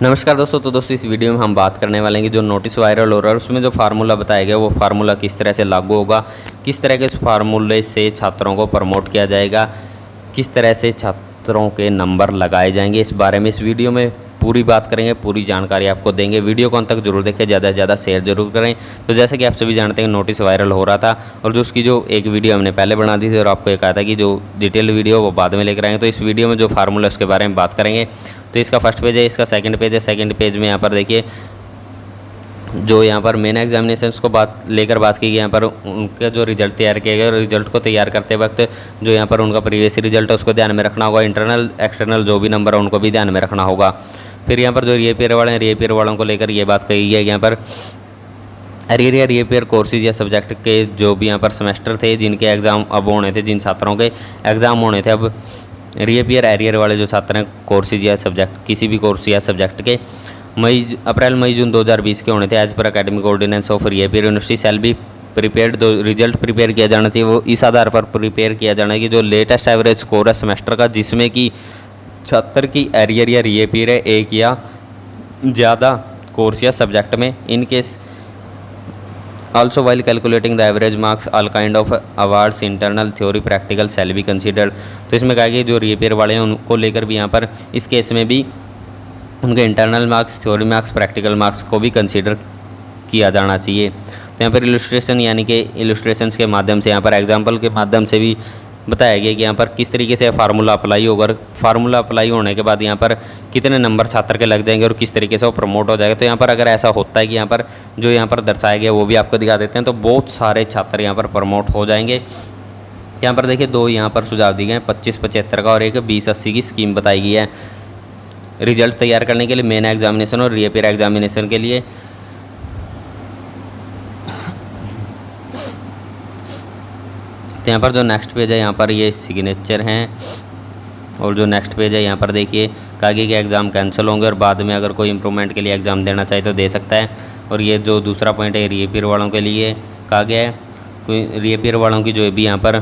नमस्कार दोस्तों। तो दोस्तों इस वीडियो में हम बात करने वाले हैं कि जो नोटिस वायरल हो रहा है उसमें जो फार्मूला बताया गया वो फार्मूला किस तरह से लागू होगा, किस तरह के इस फार्मूले से छात्रों को प्रमोट किया जाएगा, किस तरह से छात्रों के नंबर लगाए जाएंगे, इस बारे में इस वीडियो में पूरी बात करेंगे, पूरी जानकारी आपको देंगे। वीडियो को अंत तक जरूर देखें, ज़्यादा से ज़्यादा शेयर जरूर करें। तो जैसे कि आप सभी जानते हैं नोटिस वायरल हो रहा था और जो उसकी जो एक वीडियो हमने पहले बना दी थी और आपको ये कहा था कि जो डिटेल वीडियो वो बाद में लेकर आएंगे। तो इस वीडियो में जो फार्मूला उसके बारे में बात करेंगे। तो इसका फर्स्ट पेज है, इसका सेकंड पेज है। सेकंड पेज में यहाँ पर देखिए जो यहाँ पर मेन एग्जामिनेशंस को बात की गई, यहाँ पर उनका जो रिजल्ट तैयार किया गया, रिजल्ट को तैयार करते वक्त जो यहाँ पर उनका प्रीवियस रिजल्ट है उसको ध्यान में रखना होगा। इंटरनल एक्सटर्नल जो भी नंबर है उनको भी ध्यान में रखना होगा। फिर यहाँ पर जो रीअपियर वाले हैं, रीअपियर वालों को लेकर ये बात कही है यहाँ पर एरियर या रीअपियर कोर्सेज या सब्जेक्ट के जो भी यहाँ पर सेमेस्टर थे जिनके एग्ज़ाम अब होने थे, जिन छात्रों के एग्ज़ाम होने थे, अब रीअपियर एरियर वाले जो छात्र हैं कोर्सेज या सब्जेक्ट किसी भी कोर्स या सब्जेक्ट के अप्रैल मई जून 2020 के होने थे। As per academic ordinance of reappear university shall be prepared, जो रिजल्ट प्रिपेयर किया जाना चाहिए वो इस आधार पर प्रिपेयर किया जाना है कि जो लेटेस्ट एवरेज स्कोर है सेमेस्टर का, जिसमें कि छात्र की एरियर या रीअपियर है एक या ज़्यादा कोर्स या सब्जेक्ट में। In case also while calculating the average marks all kind of awards internal theory practical shall be considered. तो इसमें कहा कि जो रीअपियर वाले हैं उनको लेकर भी यहाँ पर इस केस में भी उनके internal marks, theory marks, practical marks को भी कंसीडर किया जाना चाहिए। तो यहाँ पर इलस्ट्रेशन यानी कि इलस्ट्रेशंस के माध्यम से, यहाँ पर एग्जाम्पल के माध्यम से भी बताया गया कि यहाँ पर किस तरीके से फार्मूला अप्लाई होगा। फार्मूला अप्लाई होने के बाद यहाँ पर कितने नंबर छात्र के लग जाएंगे और किस तरीके से वो प्रमोट हो जाएगा। तो यहाँ पर अगर ऐसा होता है कि यहाँ पर जो यहाँ पर दर्शाया गया वो भी आपको दिखा देते हैं, तो बहुत सारे छात्र यहाँ पर प्रमोट हो जाएंगे। यहाँ पर देखिए दो यहाँ पर सुझाव दिए गए हैं, 25-75 का और एक 20-80 की स्कीम बताई गई है रिजल्ट तैयार करने के लिए, मेन एग्जामिनेशन और रीअपियर एग्जामिनेशन के लिए। तो यहाँ पर जो नेक्स्ट पेज है यहाँ पर ये सिग्नेचर हैं और जो नेक्स्ट पेज है यहाँ पर देखिए आगे के एग्ज़ाम कैंसिल होंगे और बाद में अगर कोई इम्प्रूवमेंट के लिए एग्ज़ाम देना चाहे तो दे सकता है। और ये जो दूसरा पॉइंट है रीअपियर वालों के लिए कहा गया है, कोई रीअपियर वालों की जो भी यहाँ पर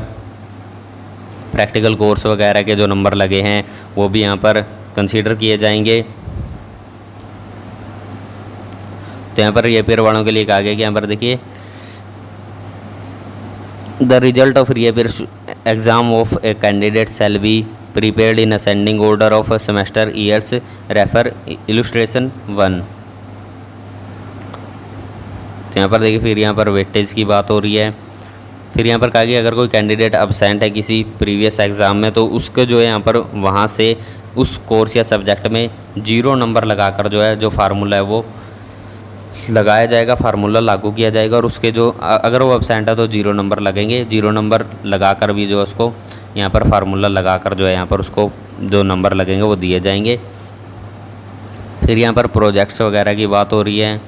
प्रैक्टिकल कोर्स वगैरह के जो नंबर लगे हैं वो भी यहाँ पर कंसीडर किए जाएंगे। तो यहाँ पर रीअपियर वालों के लिए कहा गया कि यहाँ पर देखिए The result of reappear exam of a candidate shall be prepared in ascending order of semester years. Refer illustration 1। तो यहाँ पर देखिए फिर यहाँ पर वेटेज की बात हो रही है। फिर यहाँ पर कहा गया अगर कोई कैंडिडेट अब्सेंट है किसी प्रीवियस एग्ज़ाम में तो उसके जो है यहाँ पर वहाँ से उस कोर्स या सब्जेक्ट में 0 नंबर लगाकर जो है जो फार्मूला है वो लगाया जाएगा, फार्मूला लागू किया जाएगा। और उसके जो अगर वो एब्सेंट है तो 0 नंबर लगेंगे। 0 नंबर लगाकर भी जो है उसको यहाँ पर फार्मूला लगाकर जो है यहाँ पर उसको जो नंबर लगेंगे वो दिए जाएंगे। फिर यहाँ पर प्रोजेक्ट्स वगैरह की बात हो रही है।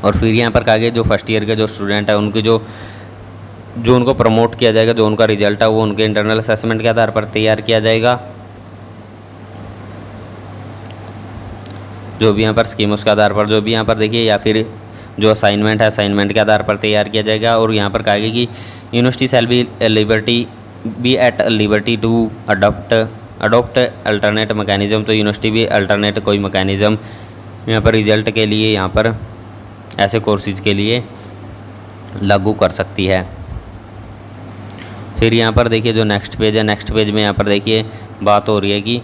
और फिर यहाँ पर कहा गया जो फर्स्ट ईयर के जो स्टूडेंट है उनके जो उनको प्रमोट किया जाएगा, जो उनका रिजल्ट है वो उनके इंटरनल असेसमेंट के आधार पर तैयार किया जाएगा। जो भी यहाँ पर स्कीम उसके आधार पर जो भी यहाँ पर देखिए, या फिर जो असाइनमेंट है असाइनमेंट के आधार पर तैयार किया जाएगा। और यहाँ पर कहा गया कि university shall be at liberty to adopt alternate mechanism. तो यूनिवर्सिटी भी अल्टरनेट कोई मैकेनिज्म यहाँ पर रिजल्ट के लिए यहाँ पर ऐसे कोर्सेज के लिए लागू कर सकती है। फिर यहाँ पर देखिए जो नेक्स्ट पेज है, नेक्स्ट पेज में यहाँ पर देखिए बात हो रही है कि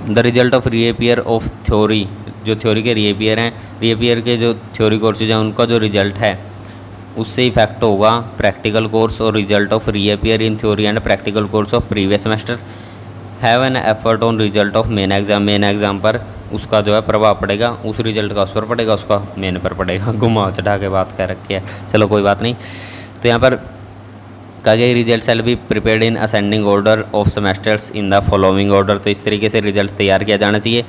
the result of reappear of theory, जो थ्योरी के रीअपियर हैं, रीअपियर के जो थ्योरी कोर्सेज हैं उनका जो रिजल्ट है उससे इफेक्ट होगा प्रैक्टिकल कोर्स। और result of reappear in theory and practical course of previous semester have an effort on result of main exam. Main exam पर उसका जो है प्रभाव पड़ेगा, उस रिजल्ट का उस पर पड़ेगा, उसका मेन पर पड़ेगा। घुमा चढ़ा के बात कर रखी है, चलो कोई बात नहीं। तो यहाँ पर कहा गया result shall be prepared in ascending order of semesters in the following order. तो इस तरीके से रिजल्ट तैयार किया जाना चाहिए।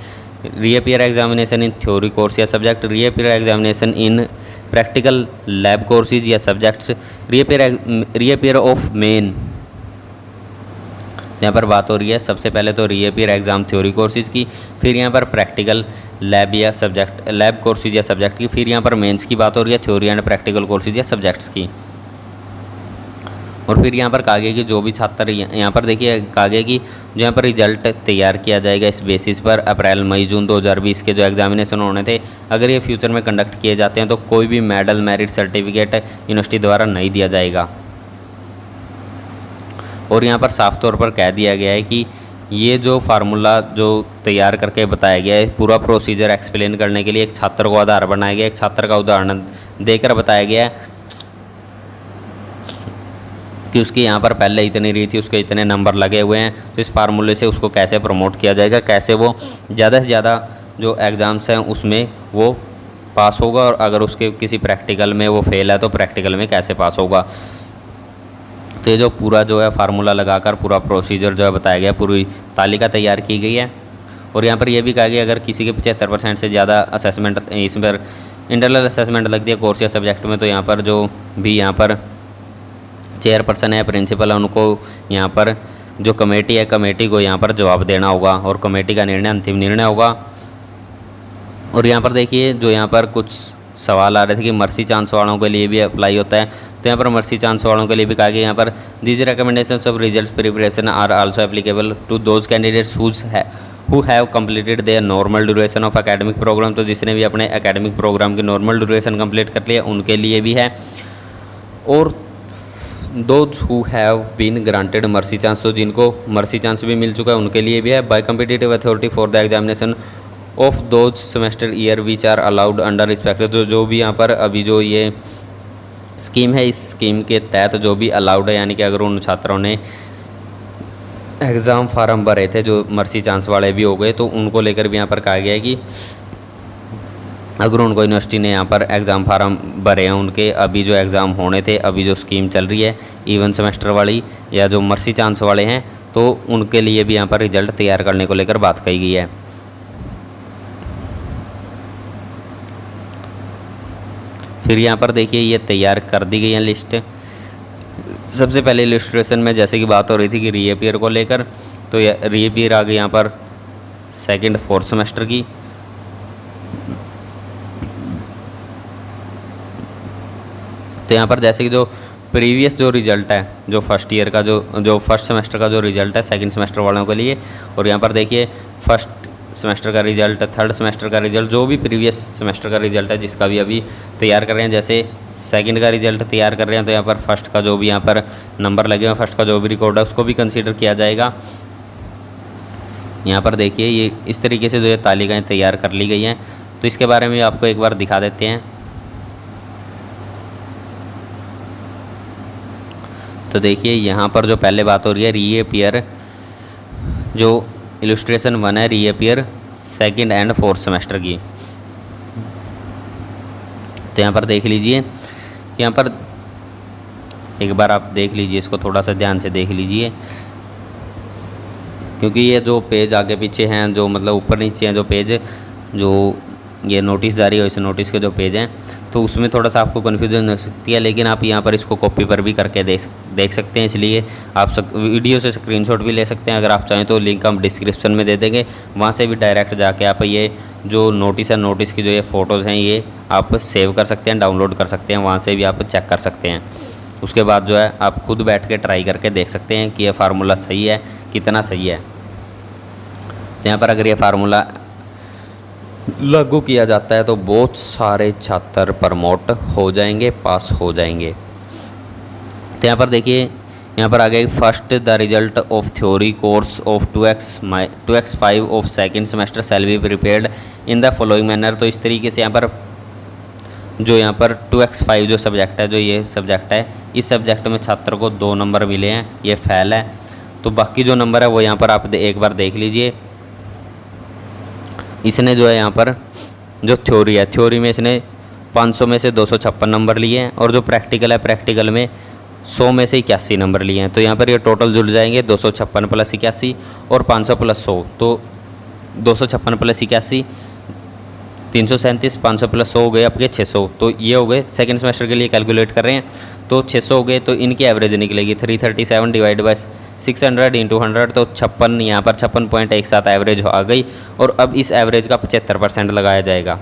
Reappear examination in theory course या subject, reappear examination in practical lab courses या सब्जेक्ट्स, रीअपियर ऑफ मेन। यहाँ पर बात हो रही है सबसे पहले तो रीअपियर एग्जाम थ्योरी कोर्सेज की, फिर यहाँ पर प्रैक्टिकल लैब या सब्जेक्ट लैब कोर्सेज या सब्जेक्ट की, फिर यहाँ पर मेंस की बात हो रही है थ्योरी एंड प्रैक्टिकल कोर्सेज या सब्जेक्ट्स की। और फिर यहाँ पर कागे की जो भी छात्र यहाँ पर देखिए कागे की जो यहाँ पर रिजल्ट तैयार किया जाएगा इस बेसिस पर अप्रैल मई जून 2020 के जो एग्जामिनेशन होने थे, अगर ये फ्यूचर में कंडक्ट किए जाते हैं तो कोई भी मेडल मेरिट सर्टिफिकेट यूनिवर्सिटी द्वारा नहीं दिया जाएगा। और यहाँ पर साफ तौर पर कह दिया गया है कि ये जो फार्मूला जो तैयार करके बताया गया है, पूरा प्रोसीजर एक्सप्लेन करने के लिए एक छात्र को आधार बनाया गया, एक छात्र का उदाहरण देकर बताया गया है कि उसकी यहाँ पर पहले इतनी रही थी, उसके इतने नंबर लगे हुए हैं, तो इस फार्मूले से उसको कैसे प्रमोट किया जाएगा, कैसे वो ज़्यादा से ज़्यादा जो एग्ज़ाम्स हैं उसमें वो पास होगा, और अगर उसके किसी प्रैक्टिकल में वो फेल है तो प्रैक्टिकल में कैसे पास होगा। तो ये जो पूरा जो है फार्मूला लगाकर पूरा प्रोसीजर जो है बताया गया, पूरी तालिका तैयार की गई है। और यहाँ पर यह भी कहा गया अगर किसी के 75% से ज़्यादा असेसमेंट इस पर इंटरनल असेसमेंट लगती है कोर्स या सब्जेक्ट में, तो यहाँ पर जो भी यहाँ पर चेयरपर्सन है, प्रिंसिपल है, उनको यहाँ पर जो कमेटी है, कमेटी को यहाँ पर जवाब देना होगा और कमेटी का निर्णय अंतिम निर्णय होगा। और यहाँ पर देखिए जो यहाँ पर कुछ सवाल आ रहे थे कि मर्सी चांस वालों के लिए भी अप्लाई होता है, तो यहाँ पर मर्सी चांस वालों के लिए भी कहा गया यहाँ पर these recommendations of results preparation are also applicable to those candidates who have completed their normal duration of academic programme. तो जिसने भी अपने एकेडमिक प्रोग्राम की नॉर्मल ड्यूरेशन कंप्लीट कर लिया उनके लिए भी है। और those who have been granted mercy chance, तो जिनको मर्सी चांस भी मिल चुका है उनके लिए भी है। By competitive authority for the examination of those semester year which are allowed under respect, तो जो भी यहाँ पर अभी जो ये स्कीम है, इस स्कीम के तहत जो भी अलाउड है, यानी कि अगर उन छात्रों ने एग्ज़ाम फार्म भरे थे जो मर्सी चांस वाले भी हो गए, तो उनको लेकर भी यहाँ पर कहा गया है कि अगर उनको यूनिवर्सिटी ने यहाँ पर एग्ज़ाम फार्म भरे हैं, उनके अभी जो एग्ज़ाम होने थे, अभी जो स्कीम चल रही है इवन सेमेस्टर वाली या जो मर्सी चांस वाले हैं, तो उनके लिए भी यहाँ पर रिजल्ट तैयार करने को लेकर बात कही गई है। फिर यहाँ पर देखिए ये तैयार कर दी गई है लिस्ट। सबसे पहले इलस्ट्रेशन में जैसे कि बात हो रही थी कि रीअपीयर को लेकर, तो रीअपीयर आ गई यहाँ पर सेकंड फोर्थ सेमेस्टर की। तो यहाँ पर जैसे कि जो प्रीवियस जो रिज़ल्ट है, जो फर्स्ट ईयर का जो फर्स्ट सेमेस्टर का जो रिज़ल्ट है सेकंड सेमेस्टर वालों के लिए, और यहाँ पर देखिए फर्स्ट सेमेस्टर का रिज़ल्ट, थर्ड सेमेस्टर का रिज़ल्ट, जो भी प्रीवियस सेमेस्टर का रिज़ल्ट है जिसका भी अभी तैयार कर रहे हैं, जैसे सेकंड का रिज़ल्ट तैयार कर रहे हैं तो यहाँ पर फर्स्ट का जो भी यहाँ पर नंबर लगे हुए हैं, फर्स्ट का जो भी रिकॉर्ड है उसको भी कंसीडर किया जाएगा। यहाँ पर देखिए ये इस तरीके से जो ये तालिकाएँ तैयार कर ली गई हैं, तो इसके बारे में आपको एक बार दिखा देते हैं। तो देखिए यहाँ पर जो पहले बात हो रही है रीअपीयर, जो इलस्ट्रेशन 1 है reappear second and fourth semester की। तो यहाँ पर देख लीजिए, यहाँ पर एक बार आप देख लीजिए, इसको थोड़ा सा ध्यान से देख लीजिए, क्योंकि ये जो पेज आगे पीछे हैं, जो मतलब ऊपर नीचे हैं जो पेज, जो ये नोटिस जारी हो, इस नोटिस के जो पेज हैं, तो उसमें थोड़ा सा आपको कन्फ्यूजन हो सकती है, लेकिन आप यहाँ पर इसको कॉपी पर भी करके देख सकते हैं। इसलिए आप वीडियो से स्क्रीनशॉट भी ले सकते हैं, अगर आप चाहें तो लिंक हम डिस्क्रिप्शन में दे देंगे, वहाँ से भी डायरेक्ट जाके आप ये जो नोटिस है, नोटिस की जो ये फ़ोटोज़ हैं ये आप सेव कर सकते हैं, डाउनलोड कर सकते हैं, वहाँ से भी आप चेक कर सकते हैं। उसके बाद जो है आप खुद बैठ के ट्राई करके देख सकते हैं कि यह फार्मूला सही है, कितना सही है। तो यहाँ पर अगर ये फार्मूला लागू किया जाता है तो बहुत सारे छात्र प्रमोट हो जाएंगे, पास हो जाएंगे। तो यहाँ पर देखिए, यहाँ पर आ गया first the result of theory course of 2x5 of second semester shell be prepared in the following manner. तो इस तरीके से यहाँ पर जो यहाँ पर 2x5 जो सब्जेक्ट है, जो ये सब्जेक्ट है, इस सब्जेक्ट में छात्र को 2 नंबर मिले हैं, ये फेल है। तो बाकी जो नंबर है वो यहाँ पर आप एक बार देख लीजिए। इसने जो है यहाँ पर जो थ्योरी है, थ्योरी में इसने 500 में से 256 नंबर लिए हैं, और जो प्रैक्टिकल है, प्रैक्टिकल में 100 में से 81 नंबर लिए हैं। तो यहाँ पर ये टोटल जुड़ जाएंगे 256 प्लस 81 और 500 प्लस 100, तो 256 प्लस 81 337, 500 प्लस 100 हो गए आपके 600। तो ये हो गए सेकेंड सेमेस्टर के लिए कैलकुलेट कर रहे हैं, तो 600 हो गए, तो इनकी एवरेज निकलेगी 337 डिवाइड बाय 600 इंटू 100, तो 56, यहाँ पर 56 पॉइंट एक साथ एवरेज आ गई। और अब इस एवरेज का 75% लगाया जाएगा।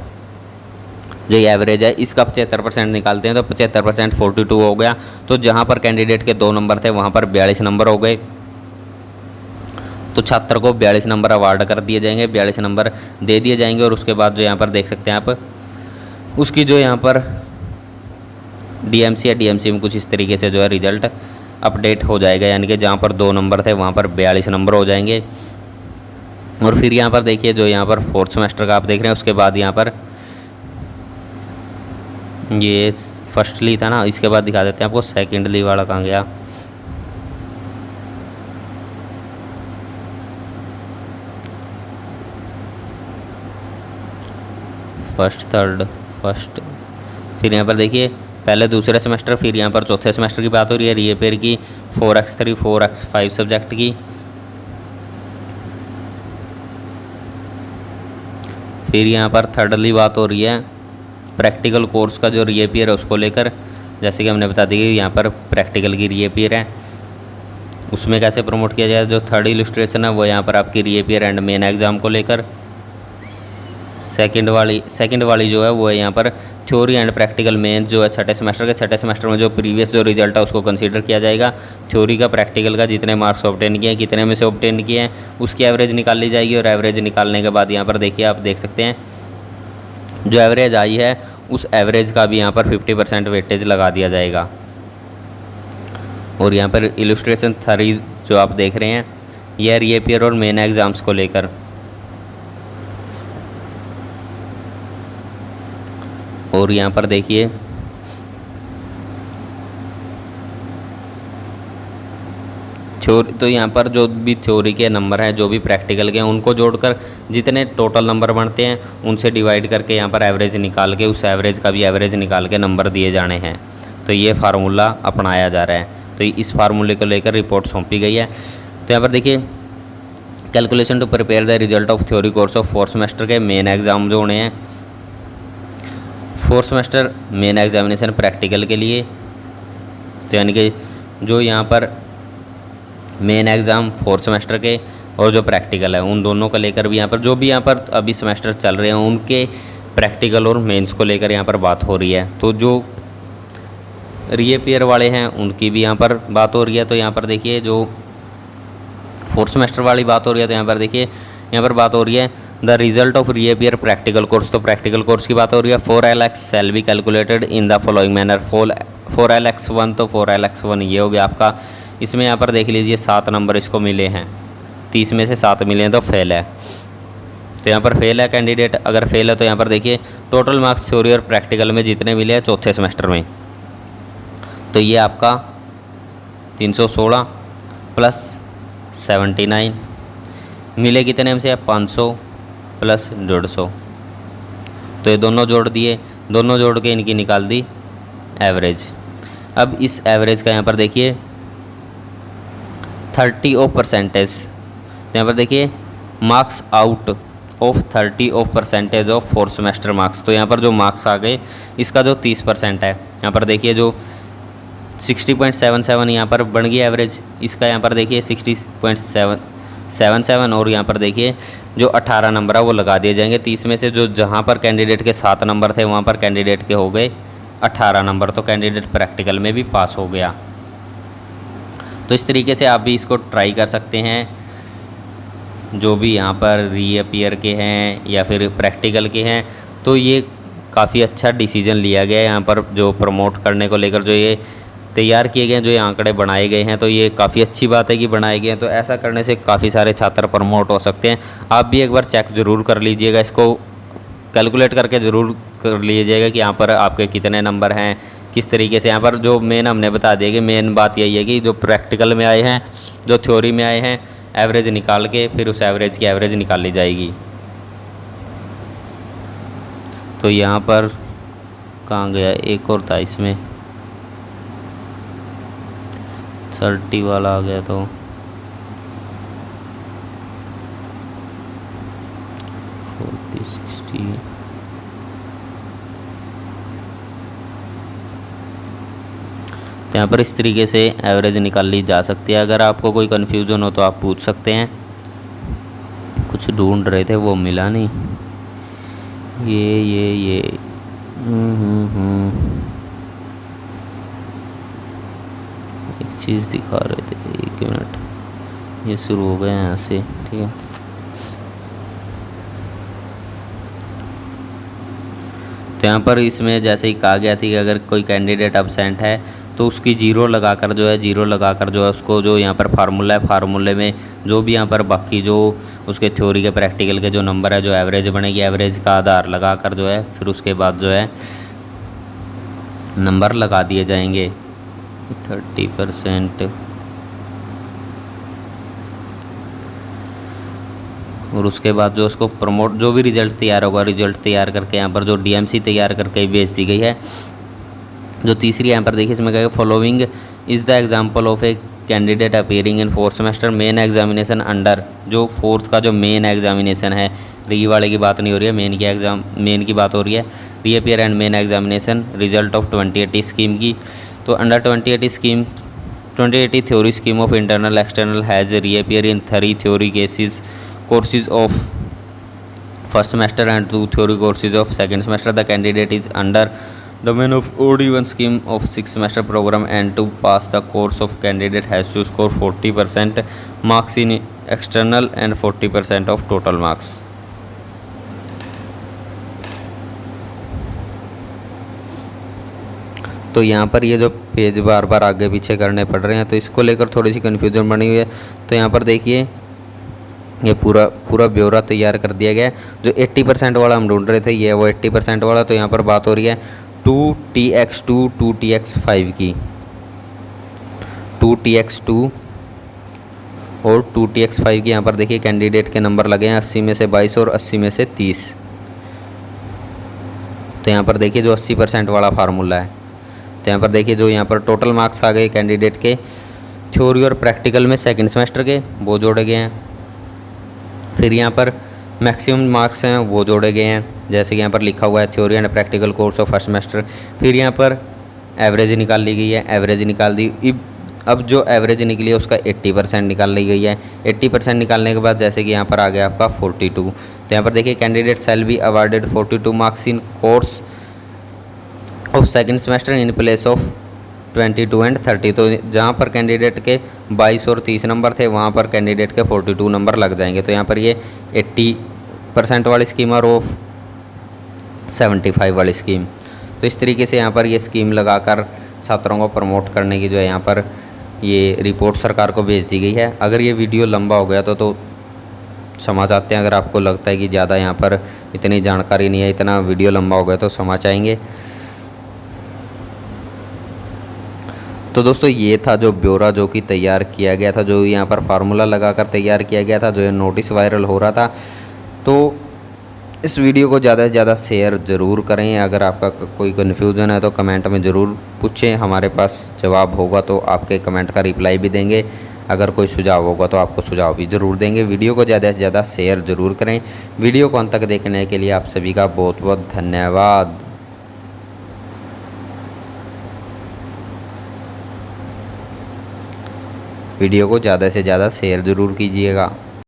जो ये एवरेज है इसका 75% निकालते हैं तो 75% 42 हो गया। तो जहाँ पर कैंडिडेट के 2 नंबर थे वहाँ पर 42 नंबर हो गए। तो छात्र को 42 नंबर अवार्ड कर दिए जाएंगे, 42 नंबर दे दिए जाएंगे। और उसके बाद जो यहाँ पर देख सकते हैं आप, उसकी जो यहाँ पर डीएमसी या डीएमसी में कुछ इस तरीके से जो है रिजल्ट अपडेट हो जाएगा, यानी कि जहाँ पर 2 नंबर थे वहाँ पर 42 नंबर हो जाएंगे। और फिर यहाँ पर देखिए जो यहाँ पर 4th सेमेस्टर का आप देख रहे हैं, उसके बाद यहाँ पर ये फर्स्टली था ना, इसके बाद दिखा देते हैं आपको सेकेंडली वाला कहाँ गया। फर्स्ट, थर्ड, फर्स्ट, फिर यहाँ पर देखिए पहले दूसरे सेमेस्टर, फिर यहाँ पर चौथे सेमेस्टर की बात हो रही है, रीअपेयर की 4x3 4x5 सब्जेक्ट की। फिर यहाँ पर थर्डली बात हो रही है प्रैक्टिकल कोर्स का जो रीअपेयर है उसको लेकर। जैसे कि हमने बता दी कि यहाँ पर प्रैक्टिकल की रीअपेयर है, उसमें कैसे प्रमोट किया जाए। जो थर्ड इलस्ट्रेशन है वो यहाँ पर आपकी रीअपेयर एंड मेन एग्ज़ाम को लेकर। सेकंड वाली जो है वो है यहाँ पर थ्योरी एंड प्रैक्टिकल मेन जो है छठे सेमेस्टर में जो प्रीवियस जो रिजल्ट है उसको कंसीडर किया जाएगा। थ्योरी का प्रैक्टिकल का जितने मार्क्स ऑब्टेन किए हैं, कितने में से ऑब्टेन किए हैं, उसकी एवरेज निकाल ली जाएगी। और एवरेज निकालने के बाद यहाँ पर देखिए आप देख सकते हैं जो एवरेज आई है उस एवरेज का भी यहाँ पर 50% वेटेज लगा दिया जाएगा। और यहाँ पर इलस्ट्रेशन 3 जो आप देख रहे हैं यह रीअपेयर और मेन एग्ज़ाम्स को लेकर। और यहाँ पर देखिए थ्योरी, तो यहाँ पर जो भी थ्योरी के नंबर हैं, जो भी प्रैक्टिकल के हैं, उनको जोड़कर जितने टोटल नंबर बनते हैं उनसे डिवाइड करके यहाँ पर एवरेज निकाल के उस एवरेज का भी एवरेज निकाल के नंबर दिए जाने हैं। तो ये फार्मूला अपनाया जा रहा है। तो इस फार्मूले को लेकर रिपोर्ट सौंपी गई है। तो यहाँ पर देखिए calculation to prepare the result of theory course of 4th semester के मेन एग्ज़ाम जो होने हैं। 4th semester main examination practical के लिए, तो यानी कि जो यहाँ पर मेन एग्ज़ाम 4th सेमेस्टर के और जो प्रैक्टिकल है उन दोनों को लेकर भी यहाँ पर जो भी यहाँ पर अभी सेमेस्टर चल रहे हैं उनके प्रैक्टिकल और मेंस को लेकर यहाँ पर बात हो रही है। तो जो रीअपेयर वाले हैं उनकी भी यहाँ पर बात हो रही है। तो यहाँ पर देखिए जो 4th सेमेस्टर वाली बात हो रही है, तो यहाँ पर देखिए यहाँ पर बात हो रही है the result of reappear practical course. तो प्रैक्टिकल कोर्स की बात हो रही है। 4LX shall be calculated in the following manner. 4LX1 तो 4LX1 ये हो गया आपका। इसमें यहाँ पर देख लीजिए 7 नंबर इसको मिले हैं, 30 में से 7 मिले हैं तो फेल है। तो यहाँ पर फेल है कैंडिडेट। अगर फेल है तो यहाँ पर देखिए टोटल मार्क्स थ्योरी और प्रैक्टिकल में जितने मिले हैं चौथे सेमेस्टर में, तो ये आपका 316 प्लस 79 मिले कितने में से 500 प्लस 150। तो ये दोनों जोड़ दिए, दोनों जोड़ के इनकी निकाल दी एवरेज। अब इस एवरेज का यहाँ पर देखिए 30 ऑफ परसेंटेज, तो यहाँ पर देखिए marks out of 30 of percentage of 4th semester marks. तो यहाँ पर जो मार्क्स आ गए इसका जो 30% है, यहाँ पर देखिए जो 60.77 यहाँ पर बन गई एवरेज। इसका यहाँ पर देखिए 60.77 और यहाँ पर देखिए जो 18 नंबर है वो लगा दिए जाएंगे 30 में से। जो जहाँ पर कैंडिडेट के 7 नंबर थे वहाँ पर कैंडिडेट के हो गए 18 नंबर, तो कैंडिडेट प्रैक्टिकल में भी पास हो गया। तो इस तरीके से आप भी इसको ट्राई कर सकते हैं। जो भी यहाँ पर रीअपेयर के हैं या फिर प्रैक्टिकल के हैं, तो ये काफ़ी अच्छा डिसीजन लिया गया है यहाँ पर जो प्रमोट करने को लेकर। जो ये तैयार किए गए हैं, जो ये आंकड़े बनाए गए हैं, तो ये काफ़ी अच्छी बात है कि बनाए गए हैं। तो ऐसा करने से काफ़ी सारे छात्र प्रमोट हो सकते हैं। आप भी एक बार चेक ज़रूर कर लीजिएगा, इसको कैलकुलेट करके ज़रूर कर लीजिएगा कि यहाँ पर आपके कितने नंबर हैं, किस तरीके से। यहाँ पर जो मेन हमने बता दिया कि मेन बात यही है कि जो प्रैक्टिकल में आए हैं, जो थ्योरी में आए हैं, एवरेज निकाल के फिर उस एवरेज की एवरेज निकाल ली जाएगी। तो यहाँ पर कहाँ गया, एक और था इसमें 30 वाला आ गया। तो 40 60 तो यहाँ पर इस तरीके से एवरेज निकाल ली जा सकती है। अगर आपको कोई कन्फ्यूज़न हो तो आप पूछ सकते हैं। कुछ ढूंढ रहे थे वो मिला नहीं। ये एक चीज़ दिखा रहे थे, 1 मिनट, ये शुरू हो गया यहाँ से, ठीक है। तो यहाँ पर इसमें जैसे ही कहा गया थी कि अगर कोई कैंडिडेट अब्सेंट है तो उसकी जीरो लगाकर जो है उसको जो यहाँ पर फार्मूला है, फार्मूले में जो भी यहाँ पर बाकी जो उसके थ्योरी के प्रैक्टिकल के जो नंबर है, जो एवरेज बनेगी, एवरेज का आधार लगाकर जो है फिर उसके बाद जो है नंबर लगा दिए जाएंगे 30%। और उसके बाद जो उसको प्रमोट, जो भी रिज़ल्ट तैयार होगा, रिज़ल्ट तैयार करके यहाँ पर जो डीएमसी तैयार करके भेज दी गई है। जो तीसरी यहाँ पर देखिए इसमें कहेगा following is the example of a candidate appearing in 4th semester main examination under, जो 4th का जो मेन एग्जामिनेशन है, री वाले की बात नहीं हो रही है, मेन की बात हो रही है, reappear and main examination result of 2080 scheme की। तो under 2080 scheme, 2080 theory scheme of internal external has reappear in 3 theory cases courses of first semester and 2 theory courses of second semester. The candidate is under domain of OD1 scheme of 6 semester program, and to pass the course of candidate has to score 40% marks in external and 40% of total marks. तो यहाँ पर ये जो page बार बार आगे पीछे करने पड़ रहे हैं तो इसको लेकर थोड़ी सी कन्फ्यूजन बनी हुई है। तो यहाँ पर देखिए ये पूरा ब्यौरा तैयार कर दिया गया है। जो 80% वाला हम ढूंढ रहे थे ये वो 80% वाला। तो यहाँ पर बात हो रही है 2TX2 2TX5 की, 2TX2 और 2TX5 की। यहाँ पर देखिए कैंडिडेट के नंबर लगे हैं 80 में से 22 और 80 में से 30। तो यहाँ पर देखिए जो 80% वाला फार्मूला है, तो यहाँ पर देखिए जो यहाँ पर टोटल मार्क्स आ गए कैंडिडेट के थ्योरी और प्रैक्टिकल में सेकंड सेमेस्टर के, वो जोड़े गए हैं। फिर यहाँ पर मैक्सिमम मार्क्स हैं वो जोड़े गए हैं, जैसे कि यहाँ पर लिखा हुआ है theory and practical course of first semester. फिर यहाँ पर एवरेज निकाल ली गई है, एवरेज निकाल दी। अब जो एवरेज निकली है उसका 80% निकाल ली गई है। 80% निकालने के बाद जैसे कि यहाँ पर आ गया आपका 42। तो यहाँ पर देखिए candidate shall be awarded 42 marks in course of second semester in place of 22 and 30। तो जहाँ पर कैंडिडेट के 22 और 30 नंबर थे वहाँ पर कैंडिडेट के 42 नंबर लग जाएंगे। तो यहाँ पर ये 80% वाली स्कीम और ऑफ 75 वाली स्कीम। तो इस तरीके से यहाँ पर ये स्कीम लगाकर छात्रों को प्रमोट करने की जो है यहाँ पर ये रिपोर्ट सरकार को भेज दी गई है। अगर ये वीडियो लंबा हो गया तो क्षमा चाहते हैं। अगर आपको लगता है कि ज़्यादा यहाँ पर इतनी जानकारी नहीं है, इतना वीडियो लंबा हो गया तो क्षमा चाहेंगे। तो दोस्तों ये था जो ब्यौरा जो कि तैयार किया गया था, जो यहाँ पर फार्मूला लगाकर तैयार किया गया था, जो ये नोटिस वायरल हो रहा था। तो इस वीडियो को ज़्यादा से ज़्यादा शेयर ज़रूर करें। अगर आपका कोई कन्फ्यूज़न है तो कमेंट में ज़रूर पूछें, हमारे पास जवाब होगा तो आपके कमेंट का रिप्लाई भी देंगे। अगर कोई सुझाव होगा तो आपको सुझाव भी ज़रूर देंगे। वीडियो को ज़्यादा से ज़्यादा शेयर ज़रूर करें। वीडियो को अंत तक देखने के लिए आप सभी का बहुत बहुत धन्यवाद। वीडियो को ज़्यादा से ज़्यादा शेयर ज़रूर कीजिएगा।